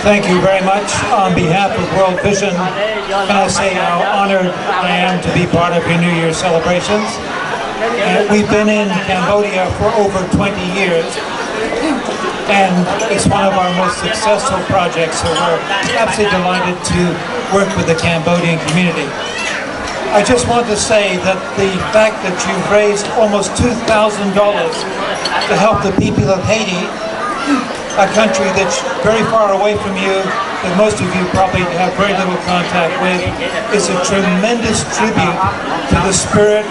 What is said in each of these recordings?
Thank you very much. On behalf of World Vision, can I say how honored I am to be part of your New Year celebrations. We've been in Cambodia for over 20 years, and it's one of our most successful projects, so we're absolutely delighted to work with the Cambodian community. I just want to say that the fact that you've raised almost $2,000 to help the people of Haiti, a country that's very far away from you, that most of you probably have very little contact with, is a tremendous tribute to the spirit,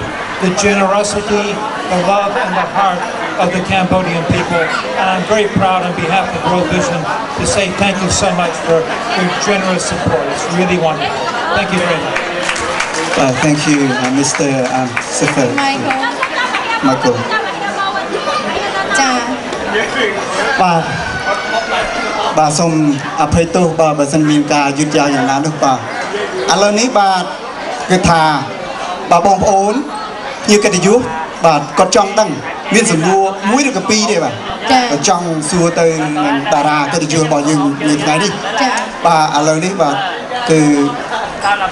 the generosity, the love, and the heart of the Cambodian people. And I'm very proud on behalf of World Vision to say thank you so much for your generous support. It's really wonderful. Thank you very much. Thank you, Mr. Sifel. Michael. Bà xong phê tô bà dân miền ca duyệt giaoอย่างนั้น bà ឥឡូវនេះបាទគឺថាbàបងប្អូនជាកិត្តិយសបាទគាត់ចង់ដឹងមានសំណួរមួយឬក៏ពីរទេបាទចង់សួរទៅតារាកិត្តិយសរបស់យើងនៅថ្ងៃនេះបាទឥឡូវនេះបាទគឺ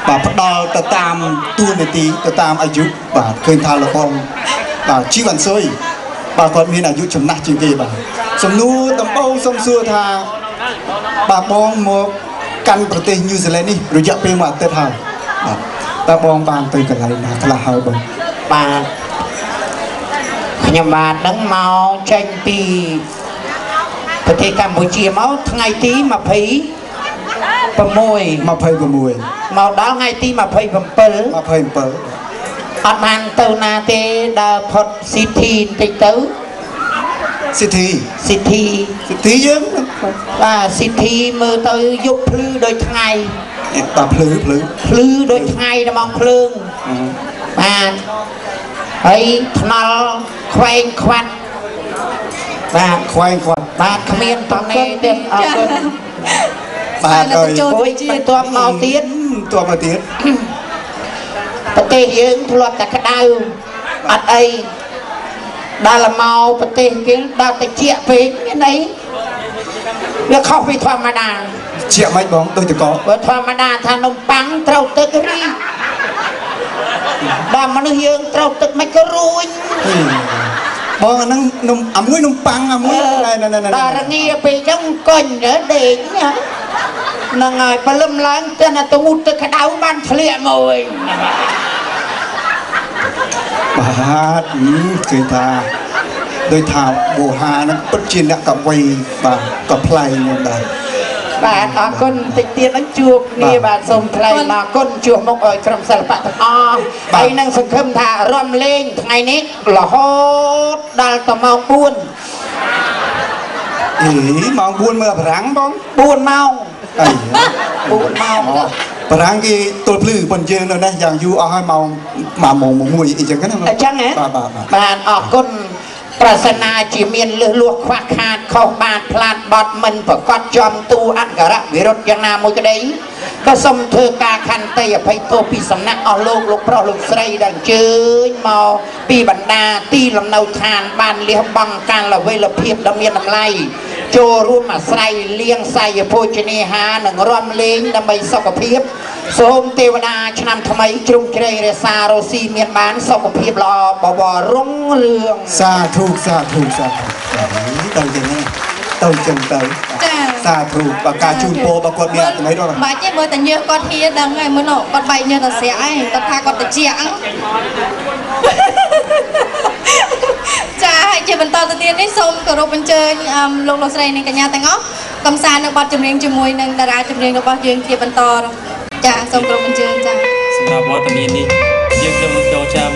បាទផ្ដល់ទៅតាមទួនាទីទៅតាមអាយុបាទឃើញថាលោកបងបាទជីវ៉ាន់ស៊ុយបាទគាត់មានអាយុចំណាស់ជាងគេបាទសំណួរដំបូងសូមសួរថាបាទបងមកកាន់ប្រទេសញូហ្សេឡង់នេះរយៈពេលមួយអាទិត្យហើយបាទតើបងបានទៅកន្លែងណាខ្លះហើយបងបាទខ្ញុំបានដឹងមកចេញពីប្រទេសកម្ពុជាមកថ្ងៃទី26មកដល់ថ្ងៃទី27អត់បានទៅណាទេដើរផុតស៊ីធីបន្តិចទៅស៊ីធីយើងបាទស៊ីធីមើលទៅយប់ភ្លឺដូចថ្ងៃបាទភ្លឺដូចថ្ងៃដល់ភ្លើងបាទហើយថ្នល់ខ្វែងខ្វាត់បាទបាទគ្មានតំណែងទេអរគុណបាទហើយបន្ទាប់មកទៀតប្រទេសយើងធ្លាប់តែក្តៅអត់អីដល់មកប្រទេសគេដល់តិចពេកមានអីវាខុសពីធម្មតាជាមិនបងដូចតកបើធម្មតាថានំប៉័ងត្រូវទឹករីដល់មនុស្សយើងត្រូវទឹកមិនក៏រួញបងអាហ្នឹងនំប៉័ងមួយដល់រងាពេលចឹងអង្គុញដេកហ្នឹងហើយព្រលឹមឡើងទៅណាទៅងូតទឹកក្តៅបានធ្លាក់មកវិញបាទគឺថាដោយថាបូហាហ្នឹងពិតជាអ្នកកវីបាទក៏ប្លែកនឹងដែរបាទអរគុណតិចទៀតនឹងជួបគ្នាបាទសូមថ្លែងអរគុណជួបមុខឲ្យក្រុមសិល្បៈទាំងអស់ហើយនឹងសង្ឃឹមថារំលែងថ្ងៃនេះរហូតដល់ទៅម៉ោង 4 ម៉ោង 4 មើលបារាំងបង4 ម៉ោងបារាំងគេទល់ភ្លឺប៉ុនយើងនៅនេះយ៉ាងយូរអស់ហើយម៉ោង 1 អីចឹងណាបាទអរគុណប្រសិនណាជាមានលឺលួសខ្វះខាតខុសបាទផ្លាតបត់មិនប្រកាសចំទូអក្ខរវិរុទ្ធយ៉ាងណាមួយក្តីក៏សូមធ្វើការខន្តីអភ័យទោសពីសំណាក់អស់លោកប្រុសលោកស្រីដែលអញ្ជើញមកពីបណ្ដាទីលំនៅឋានបានលះបង់ការល្វីលភាពដ៏មានតម្លៃចូលរួមអាស្រ័យលៀងសាយភោជនាហានិងរំលែងដើម្បីសុខភាពសូមទេវតាឆ្នាំថ្មីជ្រុងជ្រែងរក្សារស់ស៊ីមានបានសុខភាពល្អបវររុងរឿងសាធុទៅចឹងទៅសាធុបើការជូនពរបើគាត់មានអត្ថន័យដល់បាច់ទេមើលតែញើសគាត់ហៀដឹងហើយមើលនោះគាត់បែកញើសតែស្រាក់ហើយគាត់ថាគាត់តិចហ្នឹងចាហើយជាបន្តទៅទៀតនេះសូមគោរពអញ្ជើញលោកស្រីនិងកញ្ញាទាំងអស់កំសាន្តនៅបទចម្រៀងជាមួយនឹងតារាចម្រៀងរបស់យើងជាបន្តចាសូមគោរពអញ្ជើញចាសម្រាប់វត្តមាននេះយើងខ្ញុំចូលចាំ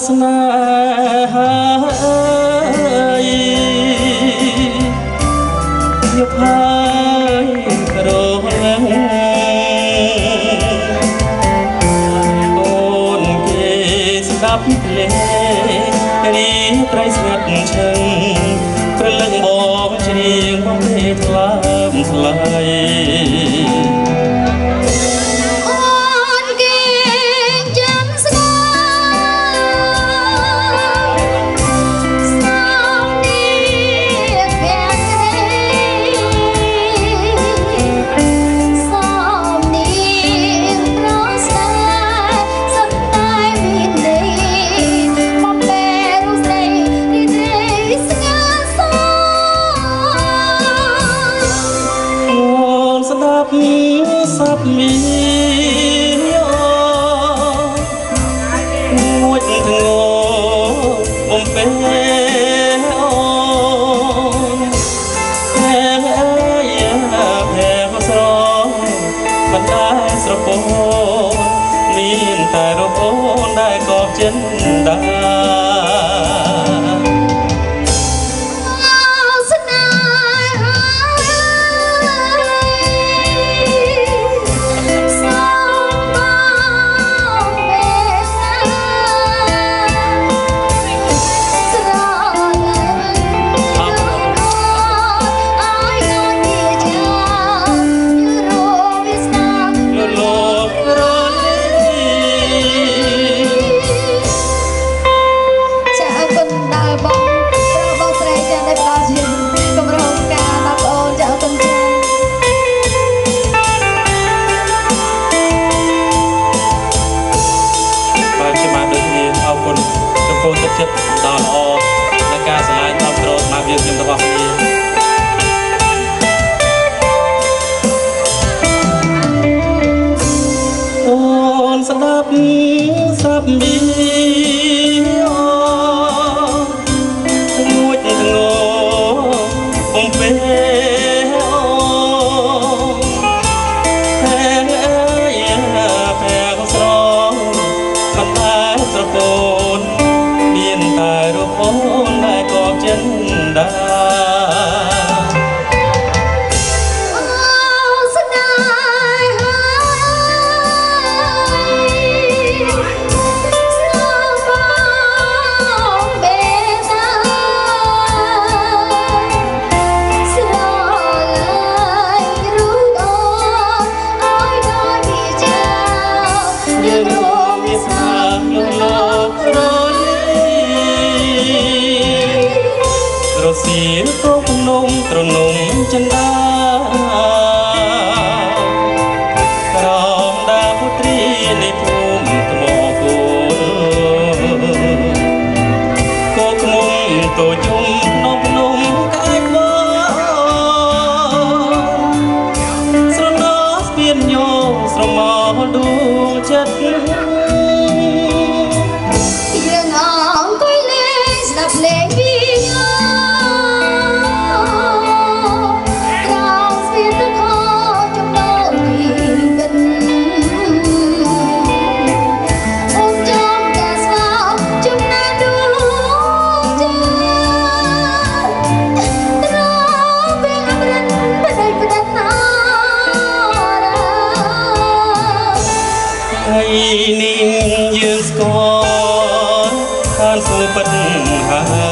ស្នេហាយកហើយក្រងអូនគេស្ដាប់ភ្លេង เชิงเป็นเรื่องบอกเชียงของเพทลามทลายสับมีงวดงอมเป็นแพ้แพ้ก็สร้องบรรดาสระโปนมีแต่รบนได้กอบเจนดาចិត្តដល់ល្អในការឆ្លើយតបត្រង់មកយើងទាំងអស់គ្នាអូនស្ដាប់សាប់មីងួចងបំពេแพ้แพ้ก็ស្រងមិនតែស្រពោនមានតែរូបអូនដែលកប់ចិនដាสีตรงนมตรงนมจันดาพร้อมดาพุตรีในภูมิตมอกูโคกมุงตัวจุ่มนมนมกายบ่สระนอสเปลี่ยนโยสระมอดูจัดยังอ่างก้อยเล่นสับเล่บีให้นิ่งยืนสกอร์ทานสู่ปัญหา